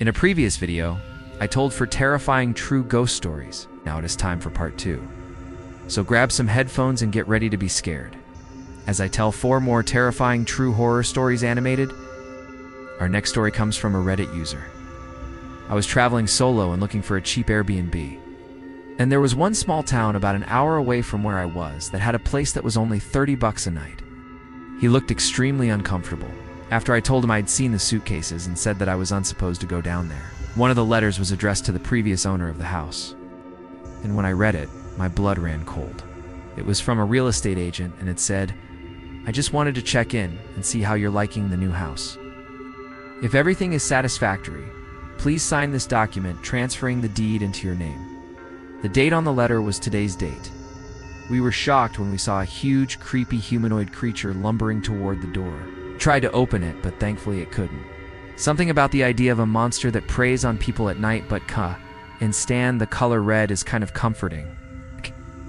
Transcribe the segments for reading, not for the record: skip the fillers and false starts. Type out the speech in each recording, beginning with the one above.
In a previous video, I told 4 terrifying true ghost stories. Now it is time for part 2. So grab some headphones and get ready to be scared, as I tell 4 more terrifying true horror stories animated. Our next story comes from a Reddit user. I was traveling solo and looking for a cheap Airbnb. And there was one small town about an hour away from where I was that had a place that was only $30 a night. He looked extremely uncomfortable after I told him I'd seen the suitcases and said that I was unsupposed to go down there. One of the letters was addressed to the previous owner of the house. And when I read it, my blood ran cold. It was from a real estate agent and it said, "I just wanted to check in and see how you're liking the new house. If everything is satisfactory, please sign this document transferring the deed into your name." The date on the letter was today's date. We were shocked when we saw a huge, creepy humanoid creature lumbering toward the door. Tried to open it, but thankfully it couldn't. Something about the idea of a monster that preys on people at night, but instead the color red is kind of comforting.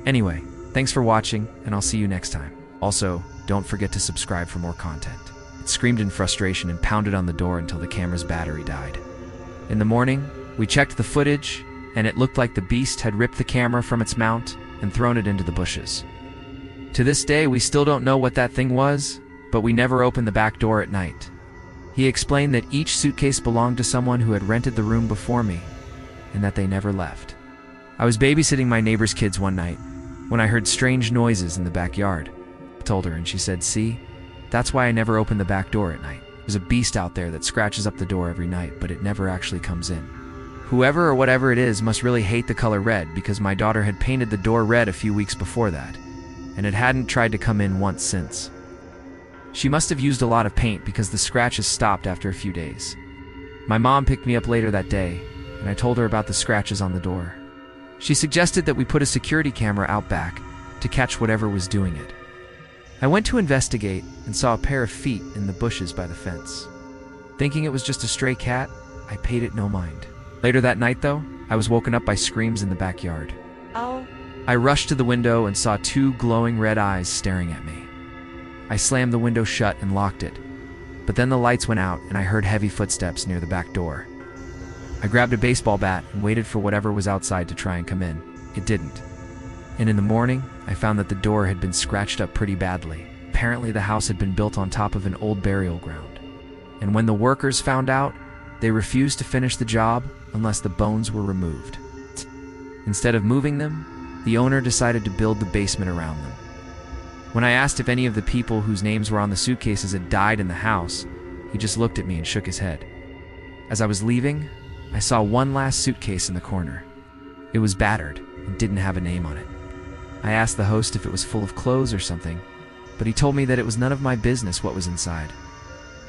Anyway, thanks for watching, and I'll see you next time. Also, don't forget to subscribe for more content. It screamed in frustration and pounded on the door until the camera's battery died. In the morning, we checked the footage, and it looked like the beast had ripped the camera from its mount and thrown it into the bushes. To this day, we still don't know what that thing was, but we never opened the back door at night. He explained that each suitcase belonged to someone who had rented the room before me, and that they never left. I was babysitting my neighbor's kids one night when I heard strange noises in the backyard. I told her, and she said, "See, that's why I never open the back door at night. There's a beast out there that scratches up the door every night, but it never actually comes in." Whoever or whatever it is must really hate the color red, because my daughter had painted the door red a few weeks before that, and it hadn't tried to come in once since. She must have used a lot of paint because the scratches stopped after a few days. My mom picked me up later that day, and I told her about the scratches on the door. She suggested that we put a security camera out back to catch whatever was doing it. I went to investigate and saw a pair of feet in the bushes by the fence. Thinking it was just a stray cat, I paid it no mind. Later that night, though, I was woken up by screams in the backyard. Oh. I rushed to the window and saw 2 glowing red eyes staring at me. I slammed the window shut and locked it, but then the lights went out and I heard heavy footsteps near the back door. I grabbed a baseball bat and waited for whatever was outside to try and come in. It didn't. And in the morning, I found that the door had been scratched up pretty badly. Apparently the house had been built on top of an old burial ground. And when the workers found out, they refused to finish the job unless the bones were removed. Instead of moving them, the owner decided to build the basement around them. When I asked if any of the people whose names were on the suitcases had died in the house, he just looked at me and shook his head. As I was leaving, I saw one last suitcase in the corner. It was battered and didn't have a name on it. I asked the host if it was full of clothes or something, but he told me that it was none of my business what was inside.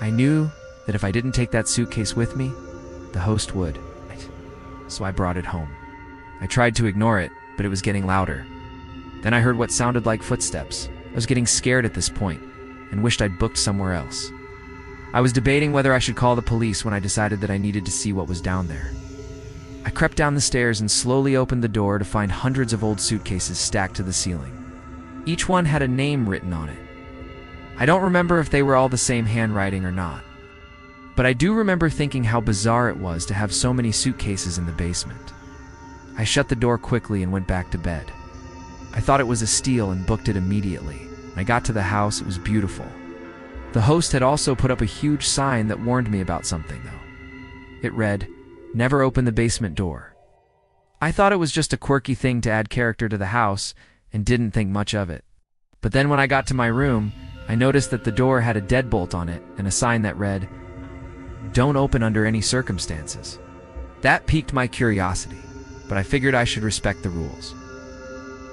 I knew that if I didn't take that suitcase with me, the host would. So I brought it home. I tried to ignore it, but it was getting louder. Then I heard what sounded like footsteps. I was getting scared at this point and wished I'd booked somewhere else. I was debating whether I should call the police when I decided that I needed to see what was down there. I crept down the stairs and slowly opened the door to find hundreds of old suitcases stacked to the ceiling. Each one had a name written on it. I don't remember if they were all the same handwriting or not, but I do remember thinking how bizarre it was to have so many suitcases in the basement. I shut the door quickly and went back to bed. I thought it was a steal and booked it immediately. When I got to the house, it was beautiful. The host had also put up a huge sign that warned me about something, though. It read, "Never open the basement door." I thought it was just a quirky thing to add character to the house and didn't think much of it. But then when I got to my room, I noticed that the door had a deadbolt on it and a sign that read, "Don't open under any circumstances." That piqued my curiosity, but I figured I should respect the rules.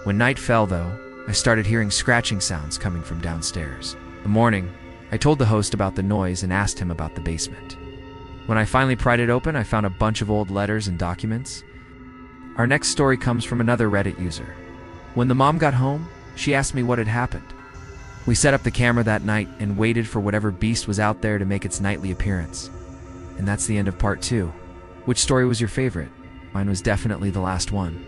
When night fell, though, I started hearing scratching sounds coming from downstairs. In the morning, I told the host about the noise and asked him about the basement. When I finally pried it open, I found a bunch of old letters and documents. Our next story comes from another Reddit user. When the mom got home, she asked me what had happened. We set up the camera that night and waited for whatever beast was out there to make its nightly appearance. And that's the end of part 2. Which story was your favorite? Mine was definitely the last one.